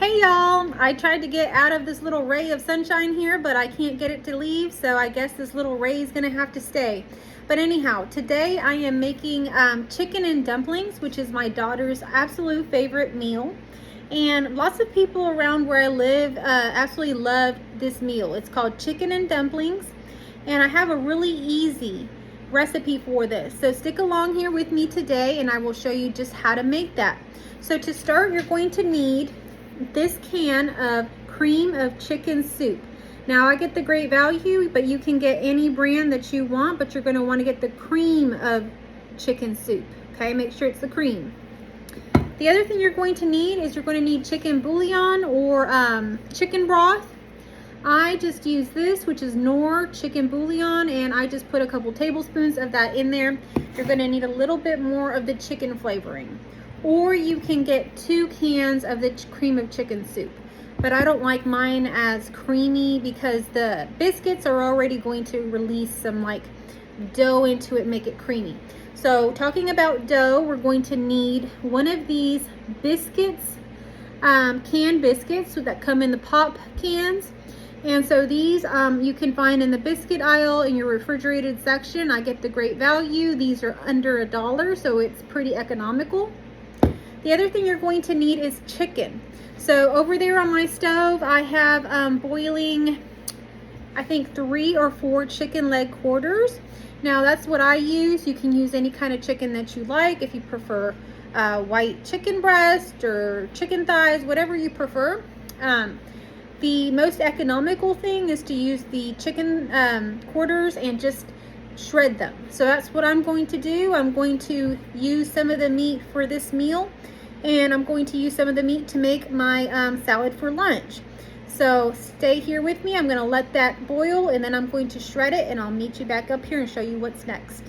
Hey y'all, I tried to get out of this little ray of sunshine here, but I can't get it to leave, so I guess this little ray is gonna have to stay. But anyhow, today I am making chicken and dumplings, which is my daughter's absolute favorite meal. And lots of people around where I live absolutely love this meal. It's called chicken and dumplings, and I have a really easy recipe for this. So stick along here with me today and I will show you just how to make that. So to start, you're going to need this can of cream of chicken soup. Now I get the Great Value, but you can get any brand that you want, but you're going to want to get the cream of chicken soup. Okay, make sure it's the cream. The other thing you're going to need is you're going to need chicken bouillon or chicken broth. I just use this, which is Knorr chicken bouillon, and I just put a couple tablespoons of that in there. You're going to need a little bit more of the chicken flavoring. Or you can get 2 cans of the cream of chicken soup. But I don't like mine as creamy because the biscuits are already going to release some like dough into it, make it creamy. So talking about dough, we're going to need one of these biscuits, canned biscuits that come in the pop cans. And so these you can find in the biscuit aisle in your refrigerated section. I get the Great Value. These are under $1, so it's pretty economical. The other thing you're going to need is chicken. So over there on my stove, I have boiling, I think 3 or 4 chicken leg quarters. Now that's what I use. You can use any kind of chicken that you like. If you prefer white chicken breast or chicken thighs, whatever you prefer. The most economical thing is to use the chicken quarters and just shred them. So that's what I'm going to do. I'm going to use some of the meat for this meal, and I'm going to use some of the meat to make my salad for lunch. So stay here with me. I'm going to let that boil, and then I'm going to shred it, and I'll meet you back up here and show you what's next.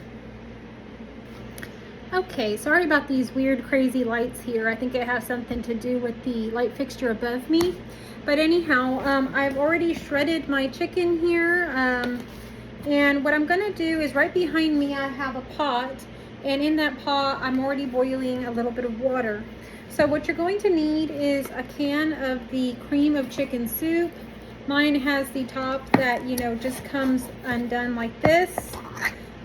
Okay, sorry about these weird crazy lights here. I think it has something to do with the light fixture above me. But anyhow, I've already shredded my chicken here. And what I'm going to do is right behind me I have a pot, and in that pot I'm already boiling a little bit of water. So what you're going to need is a can of the cream of chicken soup. Mine has the top that, you know, just comes undone like this.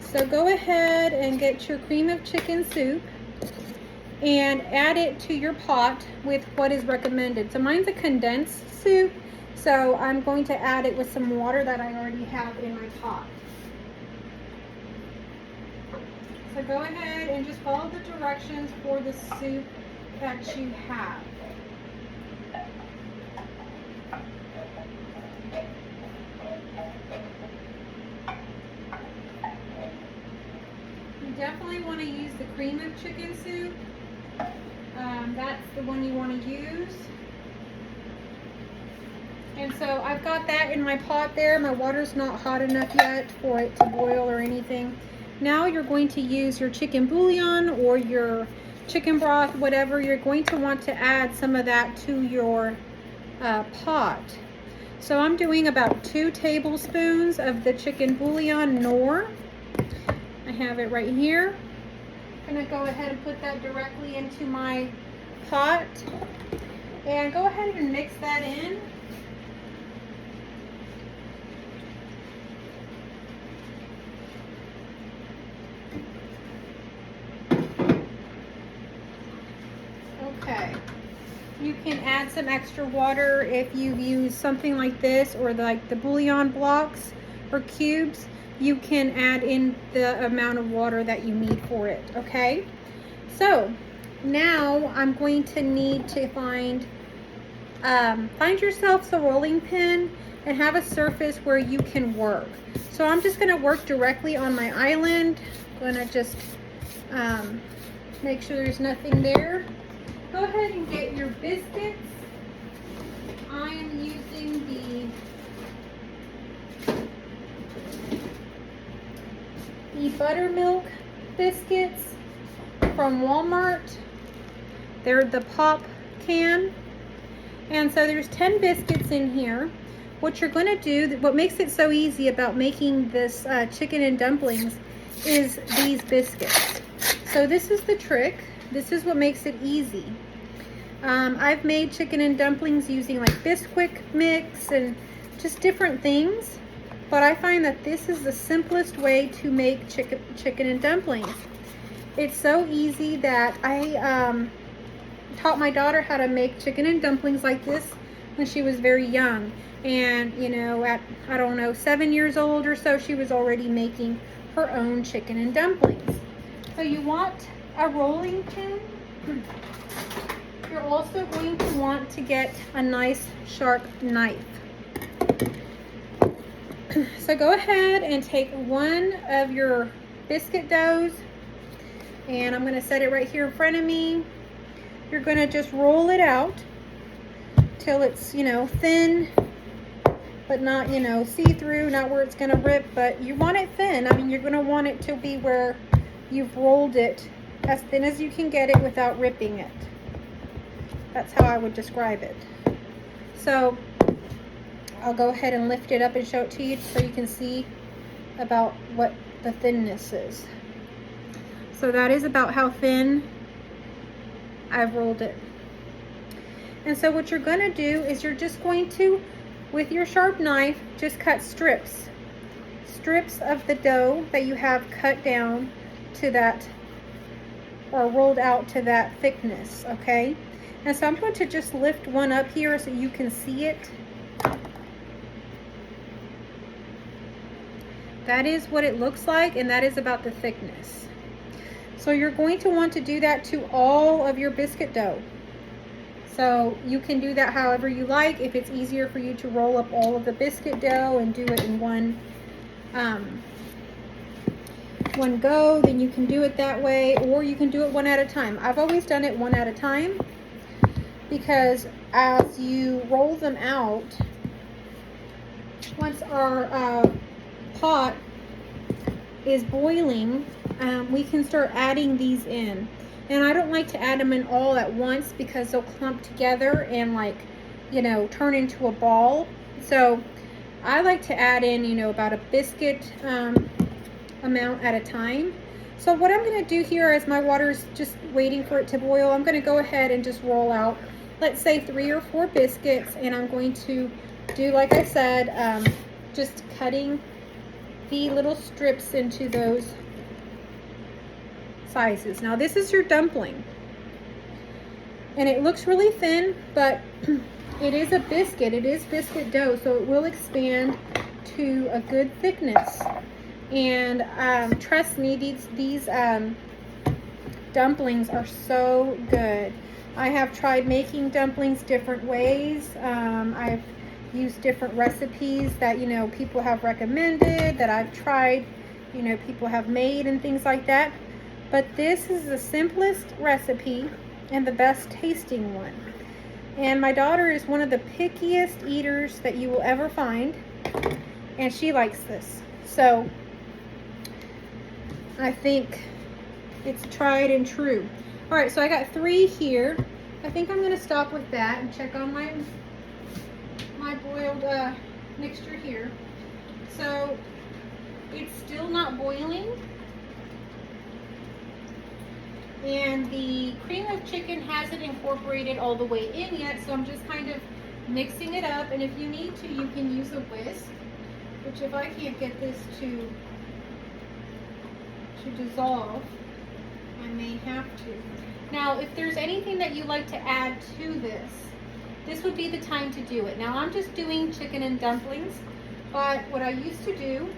So go ahead and get your cream of chicken soup and add it to your pot with what is recommended. So mine's a condensed soup, so I'm going to add it with some water that I already have in my pot. So go ahead and just follow the directions for the soup that you have. You definitely want to use the cream of chicken soup. That's the one you want to use. And so I've got that in my pot there. My water's not hot enough yet for it to boil or anything. Now you're going to use your chicken bouillon or your chicken broth, whatever. You're going to want to add some of that to your pot. So I'm doing about 2 tablespoons of the chicken bouillon Knorr. I have it right here. I'm going to go ahead and put that directly into my pot. And go ahead and mix that in. Okay, you can add some extra water if you use something like this or like the bouillon blocks or cubes. You can add in the amount of water that you need for it. Okay, so now I'm going to need to find yourself a rolling pin and have a surface where you can work. So I'm just going to work directly on my island. I'm going to just make sure there's nothing there. Go ahead and get your biscuits. I am using the buttermilk biscuits from Walmart. They're the pop can. And so there's 10 biscuits in here. What you're going to do, what makes it so easy about making this chicken and dumplings is these biscuits. So this is the trick. This is what makes it easy. I've made chicken and dumplings using like biscuit mix and just different things, but I find that this is the simplest way to make chicken and dumplings. It's so easy that I taught my daughter how to make chicken and dumplings like this when she was very young. And, you know, at, I don't know, 7 years old or so, she was already making her own chicken and dumplings. So you want a rolling pin. You're also going to want to get a nice sharp knife. So go ahead and take one of your biscuit doughs, and I'm going to set it right here in front of me. You're going to just roll it out till it's, you know, thin, but not, you know, see-through, not where it's going to rip, but you want it thin. I mean, you're going to want it to be where you've rolled it as thin as you can get it without ripping it. That's how I would describe it. So I'll go ahead and lift it up and show it to you so you can see about what the thinness is. So that is about how thin I've rolled it. And so what you're going to do is you're just going to, with your sharp knife, just cut strips of the dough that you have cut down to that, or rolled out to that thickness, okay? And so I'm going to just lift one up here so you can see it. That is what it looks like, and that is about the thickness. So you're going to want to do that to all of your biscuit dough. So you can do that however you like. If it's easier for you to roll up all of the biscuit dough and do it in one go, then you can do it that way, or you can do it one at a time. I've always done it one at a time, because as you roll them out, once our pot is boiling, we can start adding these in. And I don't like to add them in all at once because they'll clump together and, like, you know, turn into a ball. So I like to add in, you know, about a biscuit amount at a time. So what I'm going to do here, as my water's just waiting for it to boil, I'm going to go ahead and just roll out, let's say 3 or 4 biscuits, and I'm going to do, like I said, just cutting the little strips into those sizes. Now this is your dumpling, and it looks really thin, but it is a biscuit. It is biscuit dough, so it will expand to a good thickness. And trust me, these dumplings are so good. I have tried making dumplings different ways. I've used different recipes that, you know, people have recommended, that I've tried, you know, people have made and things like that. But this is the simplest recipe and the best tasting one. And my daughter is one of the pickiest eaters that you will ever find, and she likes this. So I think it's tried and true. All right, so I got 3 here. I think I'm going to stop with that and check on my boiled mixture here. So it's still not boiling, and the cream of chicken hasn't incorporated all the way in yet, so I'm just kind of mixing it up. And if you need to, you can use a whisk, which if I can't get this to dissolve, I may have to. Now, if there's anything that you like to add to this would be the time to do it. Now, I'm just doing chicken and dumplings, but what I used to do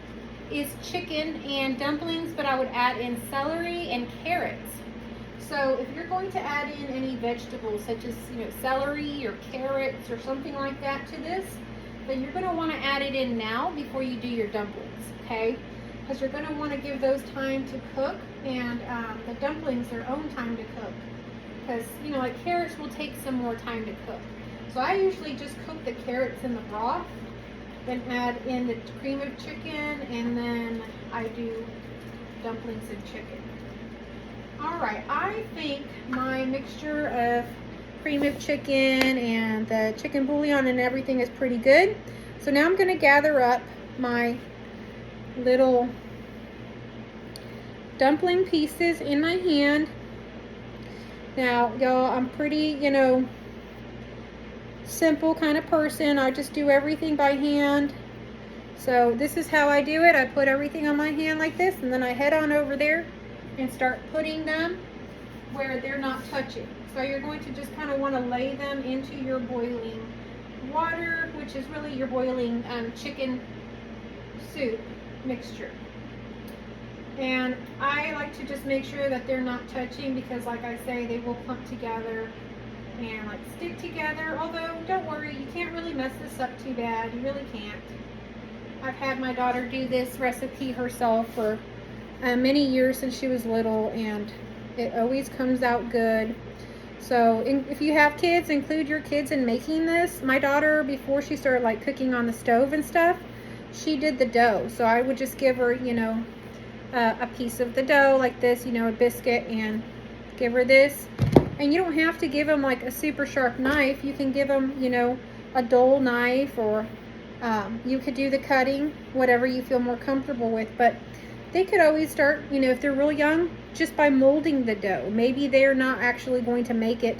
is chicken and dumplings, but I would add in celery and carrots. So if you're going to add in any vegetables, such as, you know, celery or carrots or something like that to this, then you're going to want to add it in now before you do your dumplings, okay? Because you're going to want to give those time to cook, and the dumplings their own time to cook. Because, you know, like carrots will take some more time to cook. So I usually just cook the carrots in the broth, then add in the cream of chicken, and then I do dumplings and chicken. All right, I think my mixture of cream of chicken and the chicken bouillon and everything is pretty good. So now I'm going to gather up my little dumpling pieces in my hand, Now, y'all, I'm pretty, simple kind of person. I just do everything by hand. So this is how I do it. I put everything on my hand like this, and then I head on over there and start putting them where they're not touching. So you're going to just kind of want to lay them into your boiling water, which is really your boiling chicken soup mixture. And I like to just make sure that they're not touching, because like I say, they will clump together and like stick together. Although don't worry, you can't really mess this up too bad. You really can't. I've had my daughter do this recipe herself for many years since she was little, and it always comes out good. So if you have kids, include your kids in making this. My daughter, before she started like cooking on the stove and stuff, she did the dough. So I would just give her, a piece of the dough like this, a biscuit, and give her this. And you don't have to give them like a super sharp knife. You can give them, a dull knife, or you could do the cutting, whatever you feel more comfortable with. But they could always start, if they're real young, just by molding the dough. Maybe they're not actually going to make it,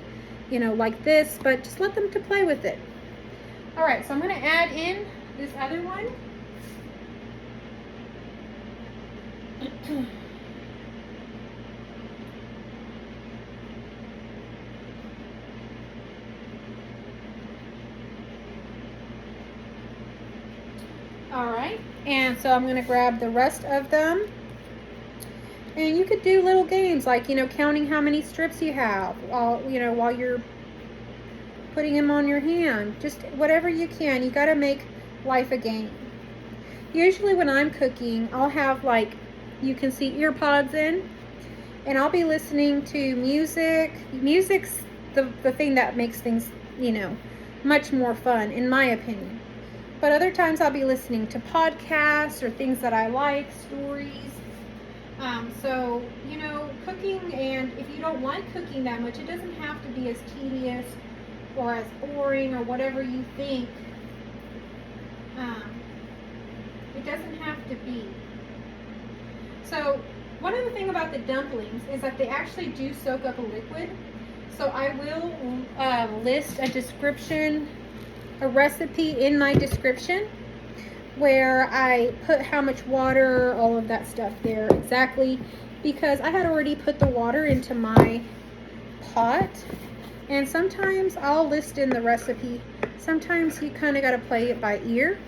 like this, but just let them to play with it. All right, so I'm going to add in this other one. All right, and so I'm going to grab the rest of them. And you could do little games like, counting how many strips you have while you're putting them on your hand. Just whatever you can. You got to make life a game. Usually when I'm cooking, I'll have like, you can see ear pods in, and I'll be listening to music. Music's the thing that makes things, much more fun, in my opinion. But other times I'll be listening to podcasts or things that I like, stories. So, cooking, and if you don't like cooking that much, it doesn't have to be as tedious or as boring or whatever you think. It doesn't have to be. So, one other thing about the dumplings is that they actually do soak up a liquid. So I will list a description, a recipe in my description, where I put how much water, all of that stuff there exactly, because I had already put the water into my pot. And sometimes I'll list in the recipe. Sometimes you kind of got to play it by ear.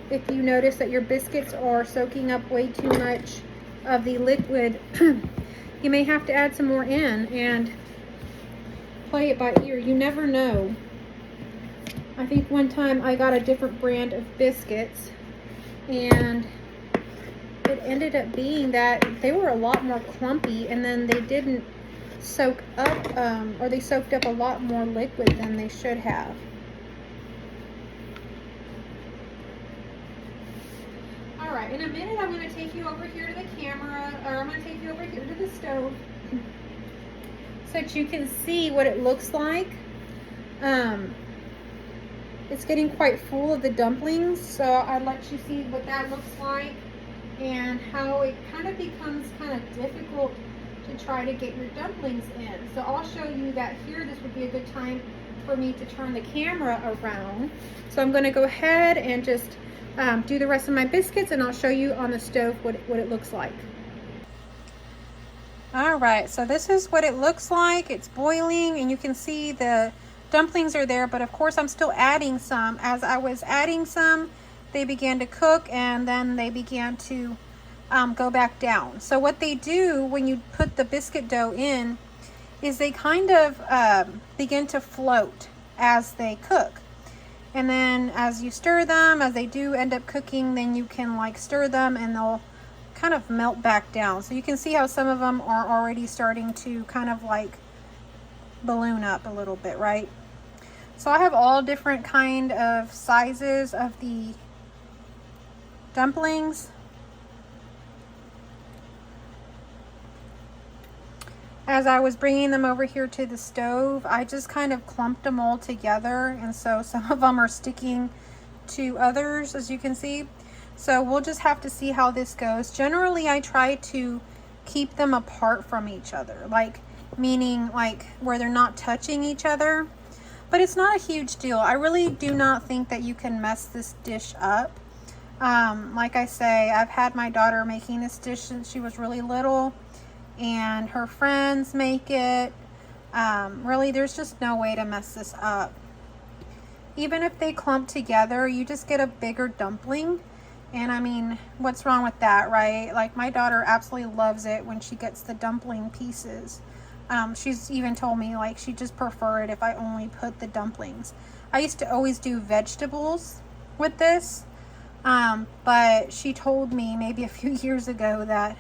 If you notice that your biscuits are soaking up way too much of the liquid, you may have to add some more in and play it by ear. You never know. I think one time I got a different brand of biscuits, and it ended up being that they were a lot more clumpy, and then they didn't soak up, or they soaked up a lot more liquid than they should have. All right, in a minute I'm going to take you over here to the camera, or I'm going to take you over here to the stove so that you can see what it looks like. It's getting quite full of the dumplings, so I'd let you see what that looks like and how it kind of becomes kind of difficult to try to get your dumplings in. So I'll show you that here. This would be a good time for me to turn the camera around. So I'm going to go ahead and just do the rest of my biscuits, and I'll show you on the stove what it looks like. All right, so this is what it looks like. It's boiling, and you can see the dumplings are there, but of course I'm still adding some. As I was adding some, they began to cook, and then they began to go back down. So what they do when you put the biscuit dough in is they kind of begin to float as they cook. And then as you stir them, as they do end up cooking, then you can like stir them and they'll kind of melt back down. So you can see how some of them are already starting to kind of like balloon up a little bit, right? So I have all different kind of sizes of the dumplings. As I was bringing them over here to the stove, I just kind of clumped them all together, and so some of them are sticking to others, as you can see. So we'll just have to see how this goes. Generally, I try to keep them apart from each other. Like meaning like where they're not touching each other. But it's not a huge deal. I really do not think that you can mess this dish up. Like I say, I've had my daughter making this dish since she was really little, and her friends make it. Really, there's just no way to mess this up. Even if they clump together, you just get a bigger dumpling. And I mean, what's wrong with that, right? Like, my daughter absolutely loves it when she gets the dumpling pieces. She's even told me, like, she just prefer it if I only put the dumplings. I used to always do vegetables with this, but she told me maybe a few years ago that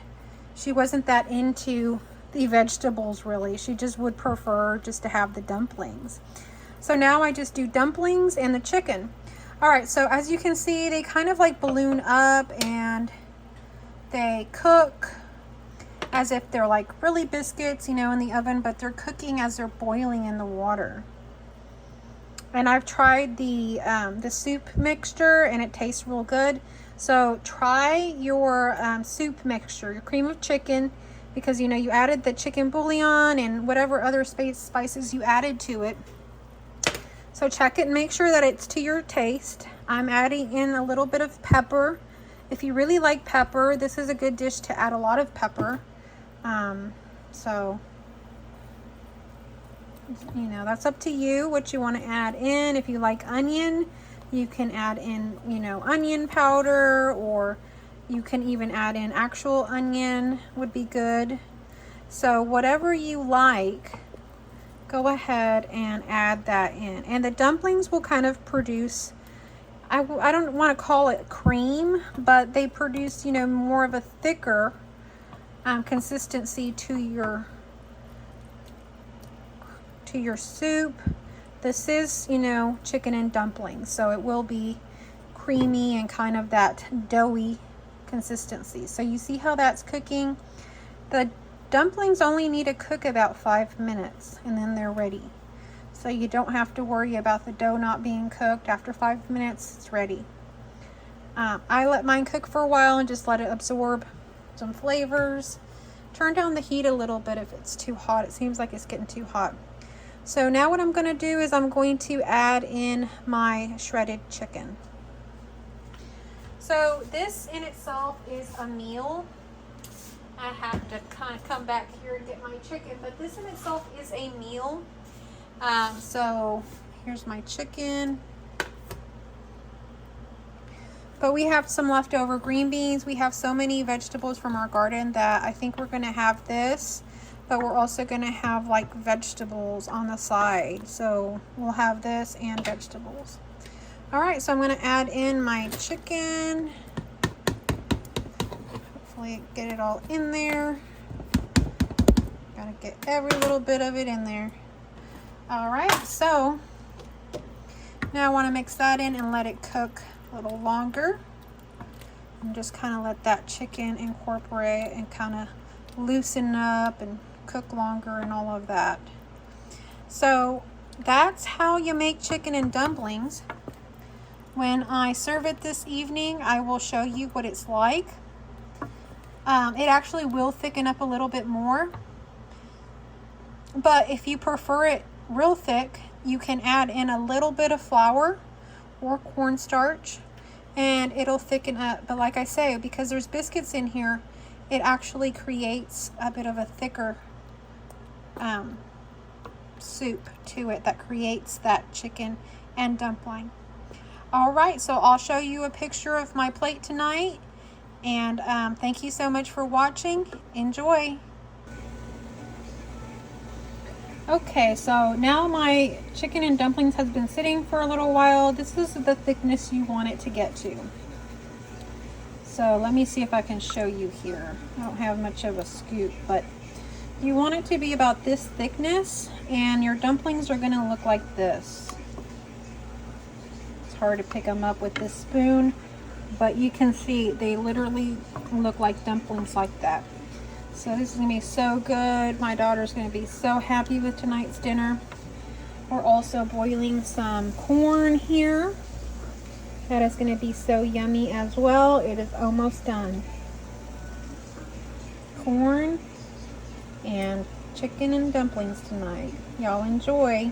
she wasn't that into the vegetables, really. She just would prefer just to have the dumplings. So now I just do dumplings and the chicken. All right, so as you can see, they kind of like balloon up and they cook as if they're like really biscuits, you know, in the oven, but they're cooking as they're boiling in the water. And I've tried the soup mixture, and it tastes real good. So try your soup mixture, your cream of chicken, because you know you added the chicken bouillon and whatever other spices you added to it. So check it and make sure that it's to your taste. I'm adding in a little bit of pepper. If you really like pepper, this is a good dish to add a lot of pepper. So, you know, that's up to you what you want to add in. If you like onion, you can add in, you know, onion powder, or you can even add in actual onion would be good. So whatever you like, go ahead and add that in. And the dumplings will kind of produce, I don't want to call it cream, but they produce, you know, more of a thicker consistency to your soup. This is, you know, chicken and dumplings, so it will be creamy and kind of that doughy consistency. So you see how that's cooking? The dumplings only need to cook about 5 minutes and then they're ready. So you don't have to worry about the dough not being cooked. After 5 minutes, it's ready. I let mine cook for a while and just let it absorb some flavors. Turn down the heat a little bit if it's too hot. It seems like it's getting too hot. So now what I'm going to do is I'm going to add in my shredded chicken. So this in itself is a meal. I have to kind of come back here and get my chicken, but this in itself is a meal. So here's my chicken. But we have some leftover green beans. We have so many vegetables from our garden that I think we're going to have this, but we're also going to have like vegetables on the side. So we'll have this and vegetables. All right, so I'm going to add in my chicken. Hopefully get it all in there. Gotta get every little bit of it in there. All right, so now I want to mix that in and let it cook a little longer, and just kind of let that chicken incorporate and kind of loosen up and cook longer and all of that. So that's how you make chicken and dumplings. When I serve it this evening, I will show you what it's like. It actually will thicken up a little bit more, but if you prefer it real thick, you can add in a little bit of flour or cornstarch and it'll thicken up. But like I say, because there's biscuits in here, it actually creates a bit of a thicker soup to it that creates that chicken and dumpling. All right, so I'll show you a picture of my plate tonight, and thank you so much for watching. Enjoy. Okay, so now my chicken and dumplings has been sitting for a little while. This is the thickness you want it to get to. So let me see if I can show you here. I don't have much of a scoop, but you want it to be about this thickness, and your dumplings are gonna look like this. It's hard to pick them up with this spoon, but you can see they literally look like dumplings like that. So this is gonna be so good. My daughter's gonna be so happy with tonight's dinner. We're also boiling some corn here. That is gonna be so yummy as well. It is almost done. Corn and chicken and dumplings tonight. Y'all enjoy.